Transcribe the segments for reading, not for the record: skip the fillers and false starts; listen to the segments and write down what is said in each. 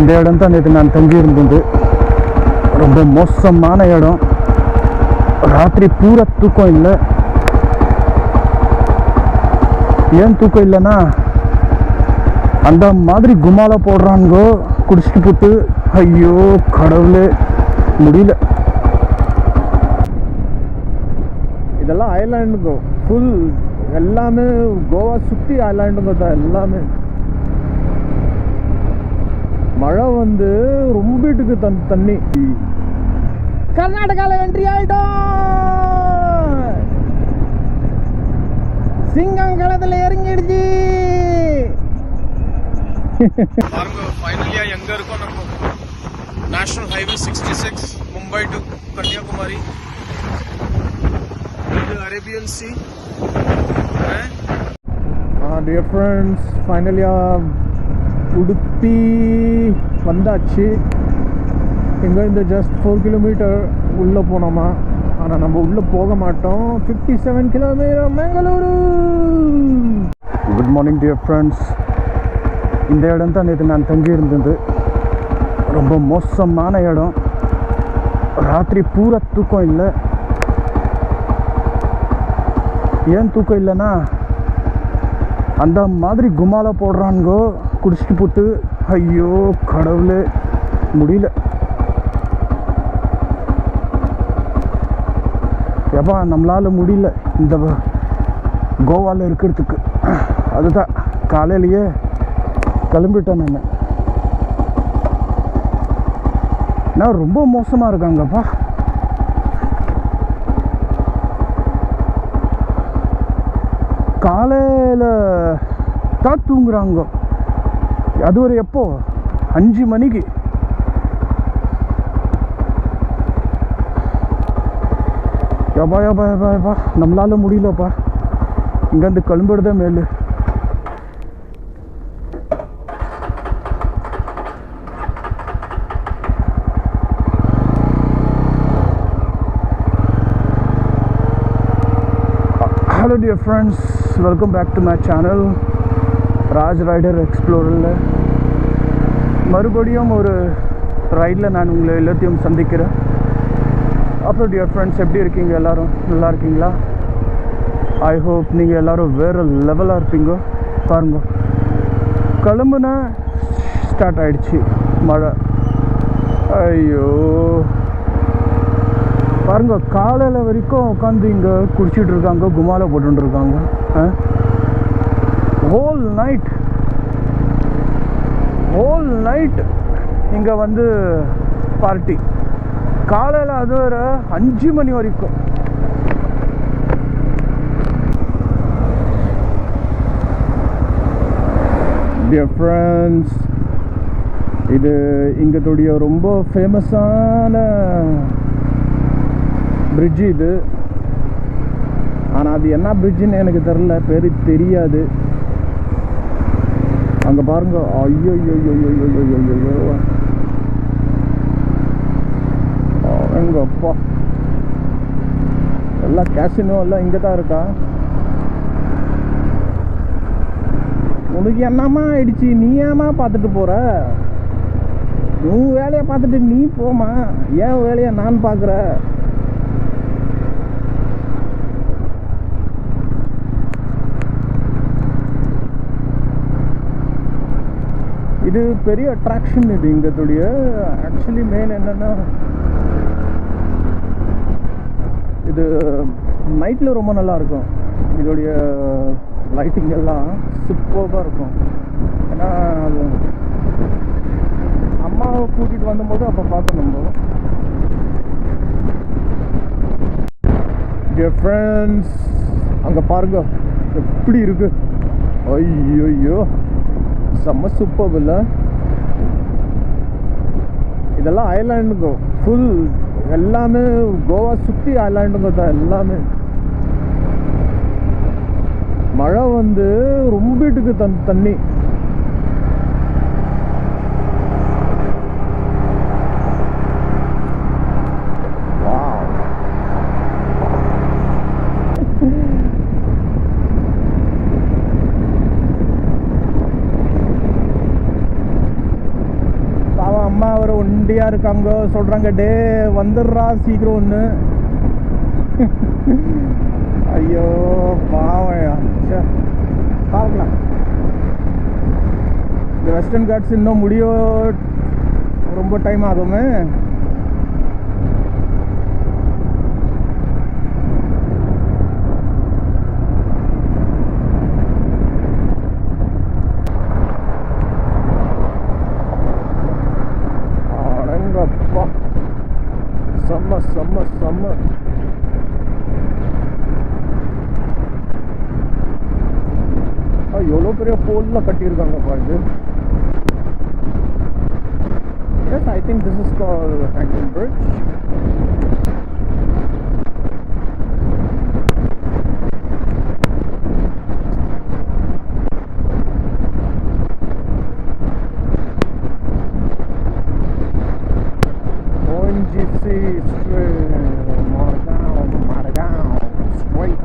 இந்த இடம் தான் நேற்று நான் தங்கி இருந்தது. ரொம்ப மோசமான இடம். ராத்திரி பூரா தூக்கம் இல்லை. ஏன் தூக்கம் இல்லைன்னா அந்த மாதிரி குமாலா போடுறானுங்கோ குடிச்சிட்டு போட்டு. ஐயோ கடவுளே, முடியல. இதெல்லாம் ஐலாண்டுங்கோ, ஃபுல் எல்லாமே கோவா சுற்றி ஐலாண்டுங்க தான் எல்லாமே. மழை வந்து ரொம்பிட்டுக்கு தண்ணி. கர்நாடகாவில் என்ட்ரி ஆயிட்டோம். சிங்கம் களத்துல இறங்கிடுச்சு. பாருங்க ஃபைனலியா எங்க இருக்கோம் நம்ம. National highway 66 Mumbai to Kanyakumari. இது அரேபியன் சி. டியர் ஃப்ரெண்ட்ஸ், ஃபைனலியா உடுப்பி வந்தாச்சு. இங்கேருந்து ஜஸ்ட் 4 கிலோமீட்டர் உள்ளே போனோமா. ஆனால் நம்ம உள்ளே போக மாட்டோம். 57 kilometre Bengaluru. Good morning dear friends. இந்த இடம் தான் நேற்று நான் தங்கி இருந்தது. ரொம்ப மோசமான இடம். ராத்திரி பூரா தூக்கம் இல்லை. ஏன் தூக்கம் இல்லைன்னா அந்த மாதிரி குமாலா போடுறானுங்கோ குடிச்சிட்டு போட்டு. ஐயோ கடவுளே, முடியல. எப்பா நம்மளால் முடியல இந்த கோவாவில் இருக்கிறதுக்கு. அதுதான் காலையிலேயே கிளம்பிட்டேன் நான். நான் ரொம்ப மோசமாக இருக்காங்கப்பா. காலையில் தான் தூங்குறாங்க. அது ஒரு எப்போ 5 மணிக்கு. யப்பா யப்பா யப்பா யப்பா, நம்மளால முடியலப்பா. இங்கேருந்து கிளம்பிடுதே மேலு. Hello dear friends, welcome back to my channel Raj rider எக்ஸ்ப்ளோரில். மறுபடியும் ஒரு ரைடில் நான் உங்களை எல்லாத்தையும் சந்திக்கிறேன். அப்புறம் டியர் ஃப்ரெண்ட்ஸ், எப்படி இருக்கீங்க? எல்லோரும் நல்லா இருக்கீங்களா? ஐ ஹோப் நீங்கள் எல்லோரும் வேறு லெவலாக இருப்பீங்க. பாருங்க, கிளம்புனா ஸ்டார்ட் ஆகிடுச்சு மழை. ஐயோ பாருங்க, காலையில் வரைக்கும் உட்காந்து இங்கே குடிச்சிட்டு இருக்காங்க, குமாலா போட்டுருக்காங்க. ஹோல் நைட் இங்கே வந்து பார்ட்டி. காலையில் அது ஒரு 5 மணி வரைக்கும். டியர் ஃப்ரெண்ட்ஸ், இது இங்கத்துடைய ரொம்ப ஃபேமஸான பிரிட்ஜு இது. ஆனால் அது என்ன பிரிட்ஜுன்னு எனக்கு தெரில, பேர் தெரியாது. அங்கே பாருங்க, ஐயோ எங்க அப்பா, எல்லாம் கேசினோ எல்லாம் இங்கே தான் இருக்கா. உனக்கு என்னம்மா ஆயிடுச்சு? நீ ஏமா பார்த்துட்டு போகிற? உன் வேலையை பார்த்துட்டு நீ போமா, ஏன் வேலையை நான் பார்க்குற? இது பெரிய அட்ராக்ஷன் இது இங்கத்துடைய. ஆக்சுவலி மெயின் என்னென்னா, இது நைட்டில் ரொம்ப நல்லாயிருக்கும். இதோடைய லைட்டிங் எல்லாம் சூப்பராக இருக்கும். ஏன்னா அம்மாவை கூட்டிகிட்டு வந்தபோது அப்போ பார்த்தோம் நம்ம. டியர் ஃப்ரெண்ட்ஸ், அங்கே பாருங்க எப்படி இருக்கு. ஐயோ செம்ம சூப்பர் இல்லை? இதெல்லாம் ஐலாண்டுங்க, ஃபுல் எல்லாமே கோவா சுற்றி ஐலாண்டுங்க தான் எல்லாமே. மழை வந்து ரொம்பிட்டுக்கு தண்ணி. ஒரு ஒண்டியாக இருக்காங்க சொல்கிறாங்க, டே வந்துடுறா சீக்கிரம் ஒன்று. ஐயோ பாவையா, சே பார்க்கலாம். இந்த வெஸ்டர்ன் காட்ஸ் இன்னும் முடிய ரொம்ப டைம் ஆகுமே. அடங்கப்பா, செம்ம செம்ம செம்ம. எவ்வளோ பெரிய போலில் கட்டியிருக்காங்கப்பா இது. Yes, I think this is called Franklin Bridge. ONGC Street, Margao Street.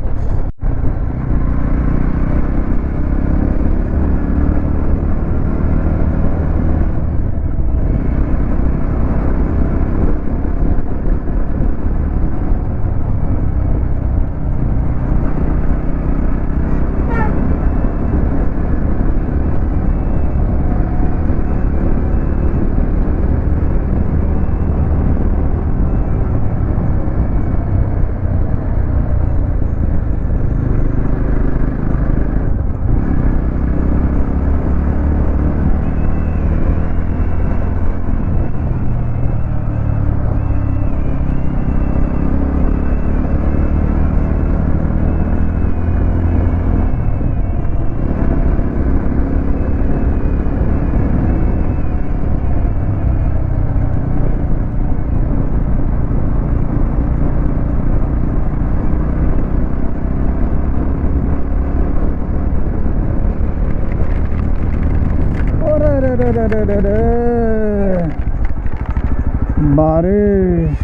बारिश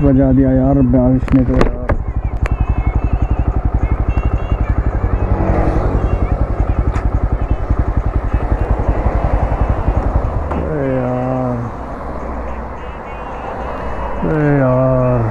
बजा दिया यार बारिश ने तो यार। यार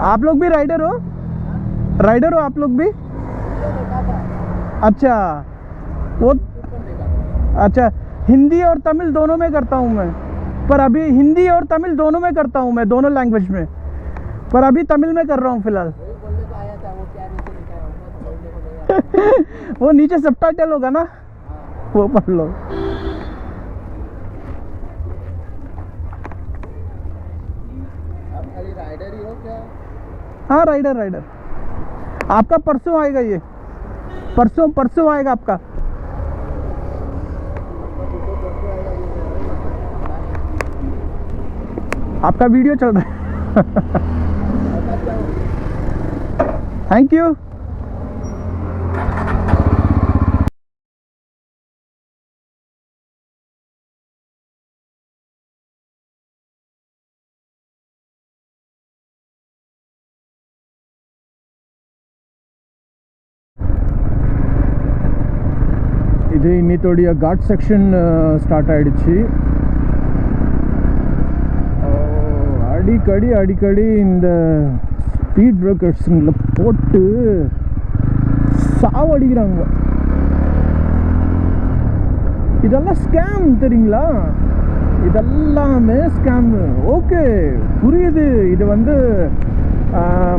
आप लोग भी राइडर हो आप लोग भी? अच्छा वो अच्छा, हिंदी और तमिल दोनों में करता हूँ मैं, पर अभी हिंदी और तमिल दोनों में करता हूँ मैं, दोनों लैंग्वेज में, पर अभी तमिल में कर रहा हूँ फिलहाल। वो नीचे सबटाइटल होगा ना, वो पढ़ लो। राइडर ही हो क्या? हाँ राइडर राइडर। आपका परसों आएगा, ये परसों परसों आएगा आपका। आपका वीडियो चल रहा है। Thank you. இது இன்னித்தோடைய காட் செக்ஷன் ஸ்டார்ட் ஆயிடுச்சு. அடிக்கடி அடிக்கடி இந்த ஸ்பீட் பிரேக்கர்ஸுங்களை போட்டு சாவடிக்கிறாங்க. இதெல்லாம் ஸ்கேம் தெரியுங்களா? இதெல்லாமே ஸ்கேம். ஓகே புரியுது, இது வந்து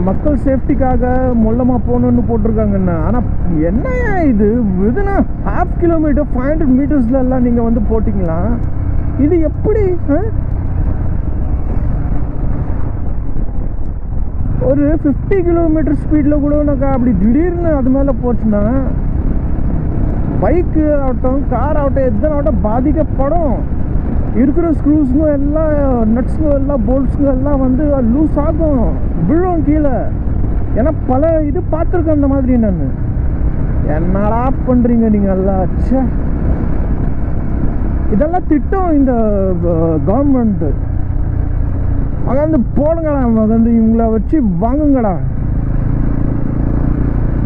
மக்கள் சேஃப்டிக்காக மொல்லமாக போகணுன்னு போட்டிருக்காங்கண்ணா. ஆனால் என்னையா இது இதுனா ½ கிலோமீட்டர் 500 மீட்டர்ஸ்லாம் நீங்கள் வந்து போட்டிங்களா? இது எப்படி? ஒரு 50 கிலோமீட்டர் ஸ்பீடில் கூட உனக்கு அப்படி திடீர்னு அது மேலே போச்சுன்னா பைக்கு ஆகட்டும் கார் ஆகட்டும் எத்தனை ஆகட்டும் பாதிக்கப்படும். இருக்கிற ஸ்க்ரூஸுங்க எல்லாம் நட்ஸுங்க எல்லாம் போல்ட்ஸுங்க எல்லாம் வந்து லூஸ் ஆகும், விழும் கீழே. ஏன்னா பல இது பார்த்துருக்கேன் அந்த மாதிரி. நான் என்னடா பண்ணுறீங்க நீங்கள் எல்லாம்? ச்சே, இதெல்லாம் திட்டம் இந்த கவர்மெண்ட்டு. மகந்து போடுங்கடா, மகந்து இவங்கள வச்சு வாங்குங்கடா,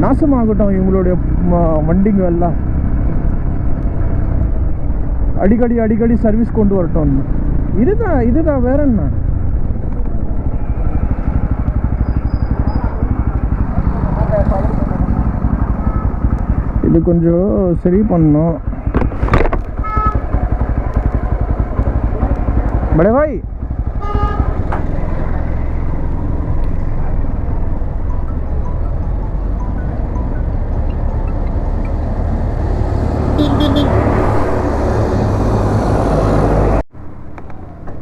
நாசமாகட்டும் இவங்களுடைய வண்டிங்க எல்லாம். அடிக்கடி அடிக்கடி சர்வீஸ் கொண்டு வரட்டும். இதுதான் வேற என்ன? இது கொஞ்சம் சரி பண்ணணும். बड़े भाई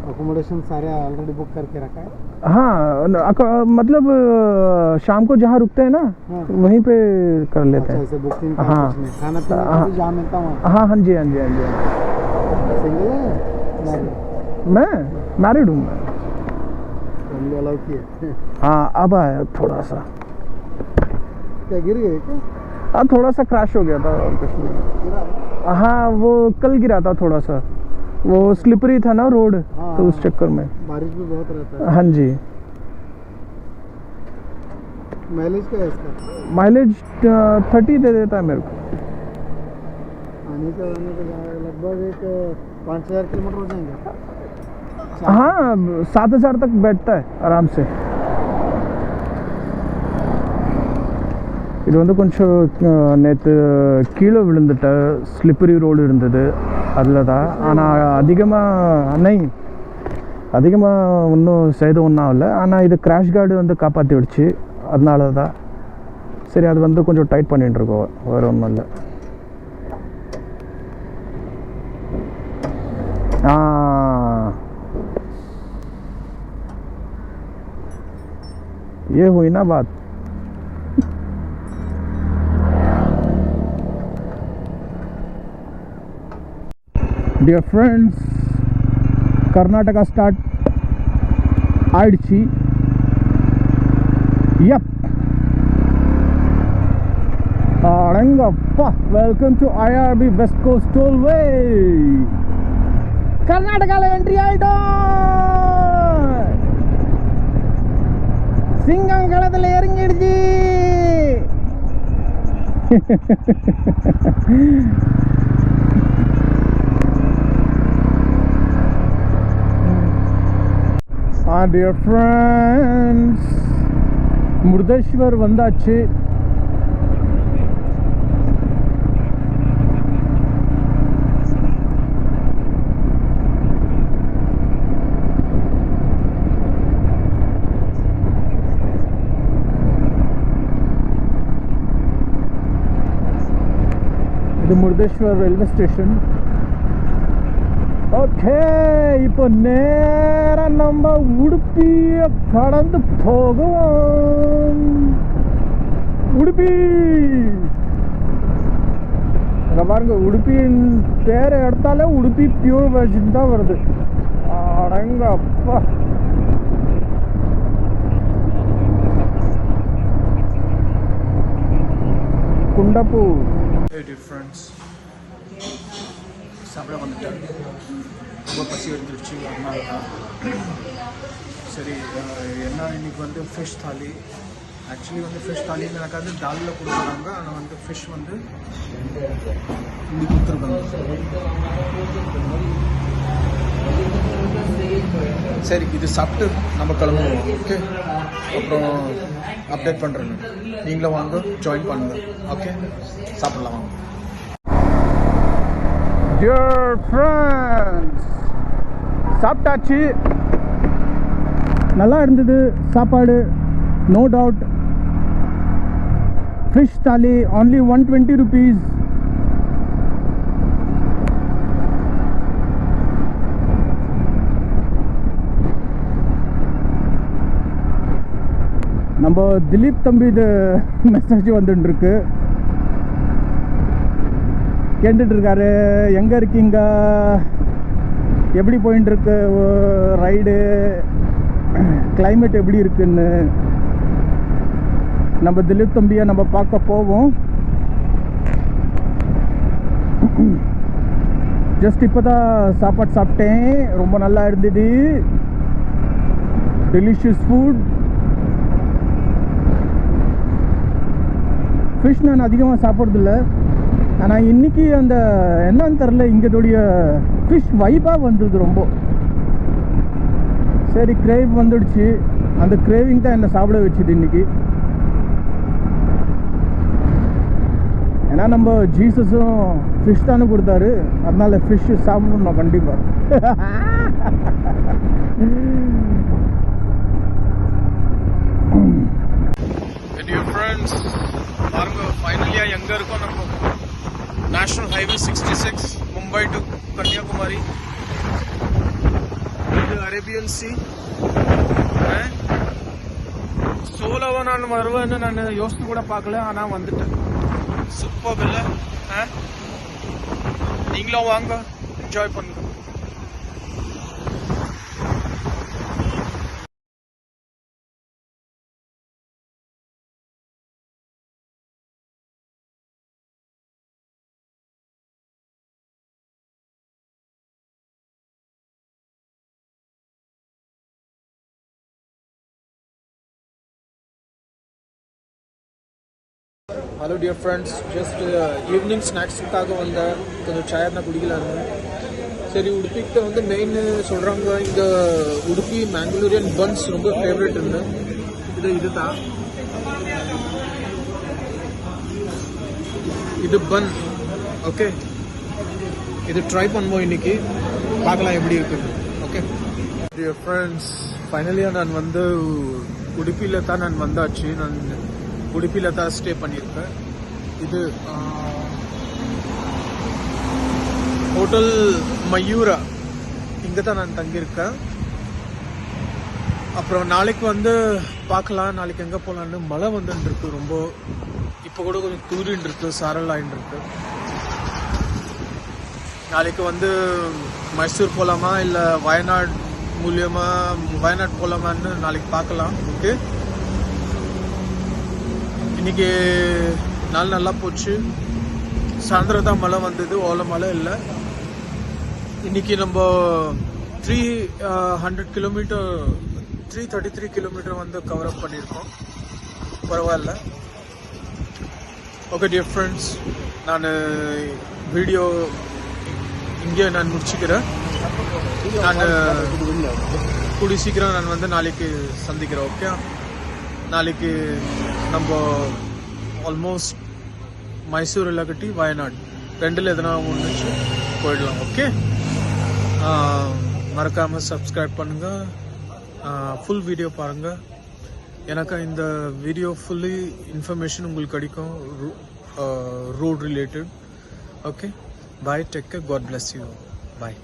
अकोमोडेशन सारे ऑलरेडी बुक करके रखा है? हाँ मतलब शाम को जहाँ रुकते हैं ना वहीं पे कर लेते हैं। अच्छा, बुकिंग का हाँ कुछ नहीं, खाना पीना का भी जहाँ मिलता वहाँ? हाँ जी हाँ जी हाँ जी। सिंगल है? मैं मैरिड हूँ। फैमिली अलाउ किए? हाँ अब आया थोड़ा सा। क्या गिर गए क्या? हाँ थोड़ा सा क्रैश हो गया था और कुछ नहीं। हाँ वो कल गिरा था थोड़ा सा, वो स्लिपरी था ना रोड। हाँ, तो उस चक्कर में बारिश भी बहुत रहता है। हाँ जी। माइलेज क्या है इसका? माइलेज 30 दे देता है मेरे को। आने के जाने का लगभग एक 5,000 किलोमीटर हो जाएंगे। हाँ 7,000 तक बैठता है आराम से. இது வந்து கொஞ்சம் நேற்று கீழே விழுந்துட்ட ஸ்லிப்பரி ரோடு இருந்தது அதில் தான். ஆனால் அதிகமாக ஒன்றும் சேதம் ஒன்றும் ஆகலை. ஆனால் இது கிராஷ் கார்டு வந்து காப்பாற்றி விடுச்சு, அதனால தான். சரி அது வந்து கொஞ்சம் டைட் பண்ணிகிட்டு இருக்கோம், வேறு ஒன்றும் இல்லை. ये हुई ना बात. Dear friends, Karnataka start Aidchi. Yep. Arangappa, welcome to IRB West Coast Tollway. Karnataka entry item. சிங்கங்களத்தில் இறங்கிடுச்சு. Dear friends, Murudeshwar வந்தாச்சு. Murudeshwar railway station. ஓகே, இப்போ நேராக நம்ம உடுப்பியை கடந்து போகும். உடுப்பி இங்கே பாருங்க, உடுப்பியின் பேரை எடுத்தாலே உடுப்பி பியூர் வெர்ஜன் தான் வருது. அடங்க அப்பா. குண்டப்பூ. ஃப்ரெண்ட்ஸ், சாப்பிட வந்துட்டேன். ரொம்ப பசி எடுத்துருச்சு. அதனால தான் சரி என்ன இன்னைக்கு வந்து ஃபிஷ் தாலி. ஆக்சுவலி வந்து ஃபிஷ் தாலி எனக்கு வந்து தாலில் கொடுக்குறாங்க. ஆனால் வந்து ஃபிஷ் வந்து இன்னைக்கு கொடுத்துருக்காங்க. சரி, இது சாப்பிட்டு நம்ம கிளம்புவோம். ஓகே, அப்புறம் அப்டேட் பண்ணுறேன். நீங்களும் வாங்க, ஜாயின் பண்ணுங்க. ஓகே, சாப்பிடலாம் வாங்க. Dear friends, சாப்பிட்டாச்சு. நல்லா இருந்தது சாப்பாடு, நோ டவுட். ஃபிஷ் தாலி only 120 rupees. நம்ம திலீப் தம்பி இது மெசேஜ் வந்துட்டுருக்கு. கேட்டுட்ருக்காரு, எங்கே இருக்கீங்க, எப்படி போயின்ட்டுருக்கு ரைடு, கிளைமேட் எப்படி இருக்குன்னு. நம்ம திலீப் தம்பியை நம்ம பார்க்க போவோம். ஜஸ்ட் இப்போ தான் சாப்பாடு சாப்பிட்டேன், ரொம்ப நல்லா இருந்தது. Delicious food. ஃபிஷ் நான் அதிகமாக சாப்பிட்றதில்ல. ஆனால் இன்றைக்கி அந்த என்னன்னு தெரில, இங்கேடைய ஃபிஷ் வைப்பாக வந்தது ரொம்ப. சரி, கிரேவ் வந்துடுச்சு. அந்த கிரேவிங் தான் என்னை சாப்பிட வச்சுது இன்றைக்கி. ஏன்னா நம்ம ஜீசஸும் ஃபிஷ் தானே கொடுத்தாரு, அதனால ஃபிஷ் சாப்பிடணும் கண்டிப்பாக. பாருங்க, ஃபைனலியாக எங்கே இருக்கோம் நம்ம. National highway 66 Mumbai to Kanyakumari. இது அரேபியன் சி. சோலோவா நான் வருவேன்னு நான் யோசித்து கூட பார்க்கல, ஆனால் வந்துட்டேன். சூப்பர் இல்லை? நீங்களும் வாங்க, என்ஜாய் பண்ணுங்க. Hello dear friends, just evening ஸ்நாக்ஸுக்காக வந்த கொஞ்சம் சாயர்னா குடிக்கலான்னு. சரி, உடுப்பிக்கிட்ட வந்து மெயின் சொல்கிறாங்க, இந்த உடுப்பி மேங்களூரியன் பன்ஸ் ரொம்ப ஃபேவரட் இருந்து. இது தான், இது பன். ஓகே, இது ட்ரை பண்ணுவோம் இன்னைக்கு, பார்க்கலாம் எப்படி இருக்குன்னு. ஓகே டியர் ஃப்ரெண்ட்ஸ், ஃபைனலியாக நான் வந்து உடுப்பியில் தான் நான் வந்தாச்சு. நான் உடுப்பியில் தான் ஸ்டே பண்ணியிருக்கேன். இது ஹோட்டல் மயூரா, இங்கே தான் நான் தங்கியிருக்கேன். அப்புறம் நாளைக்கு வந்து பார்க்கலாம், நாளைக்கு எங்கே போகலான்னு. மழை வந்துட்டு இருக்கு ரொம்ப. இப்போ கூட கொஞ்சம் தூரின்னு இருக்கு, சாரல் ஆயின்னு இருக்கு. நாளைக்கு வந்து மைசூர் போகலாமா இல்லை வயநாடு மூலியமாக வயநாடு போகலாமான்னு நாளைக்கு பார்க்கலாம். ஓகே, இன்னைக்கு நாள் நல்லா போச்சு. சாயந்தரம் தான் மழை வந்தது, ஓலை மழை இல்லை. இன்னைக்கு நம்ம 333 கிலோமீட்டர் வந்து கவர் அப் பண்ணியிருக்கோம். பரவாயில்ல. ஓகே டியர் ஃப்ரெண்ட்ஸ், நான் வீடியோ இங்கே நான் முடிச்சுக்கிறேன். நான் கூடி சீக்கிரம் நான் வந்து நாளைக்கு சந்திக்கிறேன். ஓகே, நாளைக்கு நம்ம ஆல்மோஸ்ட் மைசூர் இல்லாட்டி வயநாடு ரெண்டில் எதனா ஒன்று போயிடலாம். ஓகே, மறக்காமல் சப்ஸ்கிரைப் பண்ணுங்கள், ஃபுல் வீடியோ பாருங்கள். எனக்கு இந்த வீடியோ ஃபுல்லி இன்ஃபர்மேஷன் உங்களுக்கு கிடைக்கும் road related. Okay, bye, take care, God bless you, bye.